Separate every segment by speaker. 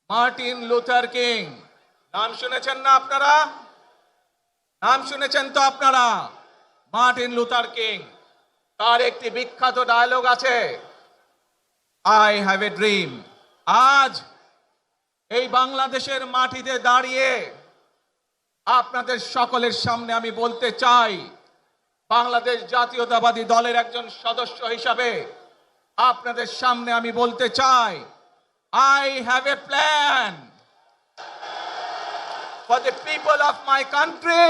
Speaker 1: Martin Luther king. নাম শুনেছেন না আপনারা? নাম শুনেছেন তো আপনারা? মার্টিন লুথার কিং, তার একটি বিখ্যাত ডায়লগ আছে, আই হ্যাভ এ ড্রিম। আজ এই বাংলাদেশের মাটিতে দাঁড়িয়ে আপনাদের সকলের সামনে আমি বলতে চাই, বাংলাদেশ জাতীয়তাবাদী দলের একজন সদস্য হিসাবে আপনাদের সামনে আমি বলতে চাই, I have a plan for the people of my country,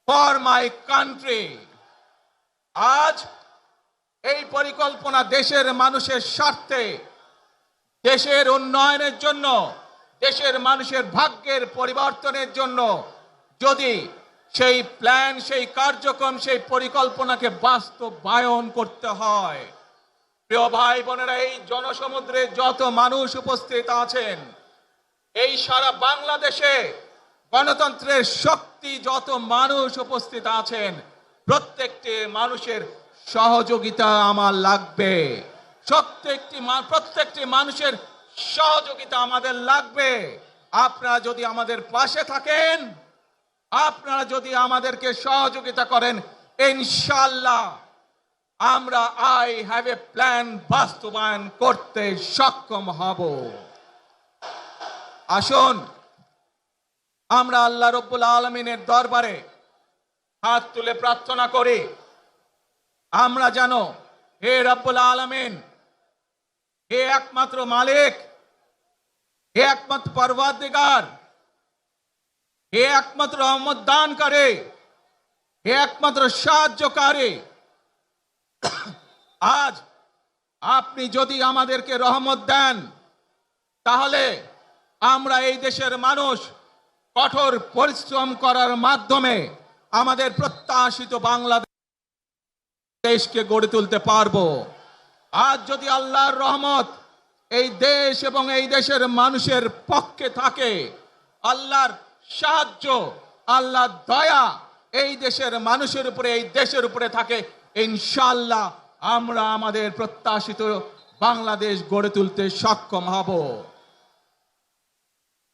Speaker 1: for my country. আজ এই পরিকল্পনা দেশের মানুষের স্বার্থে, দেশের উন্নয়নের জন্য, দেশের মানুষের ভাগ্যের পরিবর্তনের জন্য যদি সেই প্ল্যান, সেই কার্যক্রম, সেই পরিকল্পনাকে বাস্তবায়ন করতে হয়, প্রিয় ভাই বোনেরা, এই জনসমুদ্রে যত মানুষ উপস্থিত আছেন, এই সারা বাংলাদেশে গণতন্ত্রের শক্তি যত মানুষ উপস্থিত আছেন, প্রত্যেকটি মানুষের সহযোগিতা আমার লাগবে। প্রত্যেকটি মানুষের সহযোগিতা আমাদের লাগবে। আপনারা যদি আমাদের পাশে থাকেন, আপনারা যদি আমাদেরকে সহযোগিতা করেন, ইনশাআল্লাহ আমরা আই হ্যাভ এ প্ল্যান বাস্তবায়ন করতে সক্ষম হব। আসুন আমরা আল্লাহ রব্বুল আলামিনের দরবারে হাত তুলে প্রার্থনা করি, আমরা যেন হে রব্বুল আলামিন, হে একমাত্র মালিক, হে একমাত্র পরওয়ারদিগার, হে একমাত্র রহমত দানকারী, হে একমাত্র সাহায্যকারী, আজ আপনি যদি আমাদেরকে রহমত দেন, তাহলে আমরা এই দেশের মানুষ কঠোর পরিশ্রম করার মাধ্যমে আমাদের প্রত্যাশিত বাংলাদেশকে গড়ে তুলতে পারবো। আজ যদি আল্লাহর রহমত এই দেশ এবং এই দেশের মানুষের পক্ষে থাকে, আল্লাহর সাহায্য, আল্লাহর দয়া এই দেশের মানুষের উপরে, এই দেশের উপরে থাকে, ইনশাআল্লাহ আমরা আমাদের প্রত্যাশিত বাংলাদেশ গড়ে তুলতে সক্ষম হব।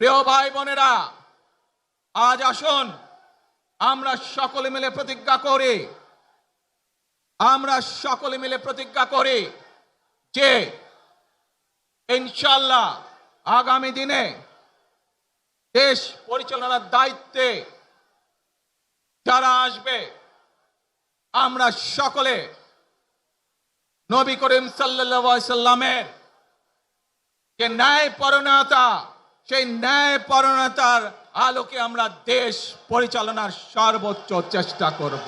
Speaker 1: প্রিয় ভাই বোনেরা, আজ আসুন আমরা সকলে মিলে প্রতিজ্ঞা করি, আমরা সকলে মিলে প্রতিজ্ঞা করি যে ইনশাআল্লাহ আগামী দিনে দেশ পরিচালনার দায়িত্বে যারা আসবে, আমরা সকলে নবী করিম সাল্লাল্লাহু আলাইহি সাল্লামের যে ন্যায়পরায়ণতা, সেই ন্যায়পরায়ণতার আলোকে আমরা দেশ পরিচালনার সর্বোচ্চ চেষ্টা করব।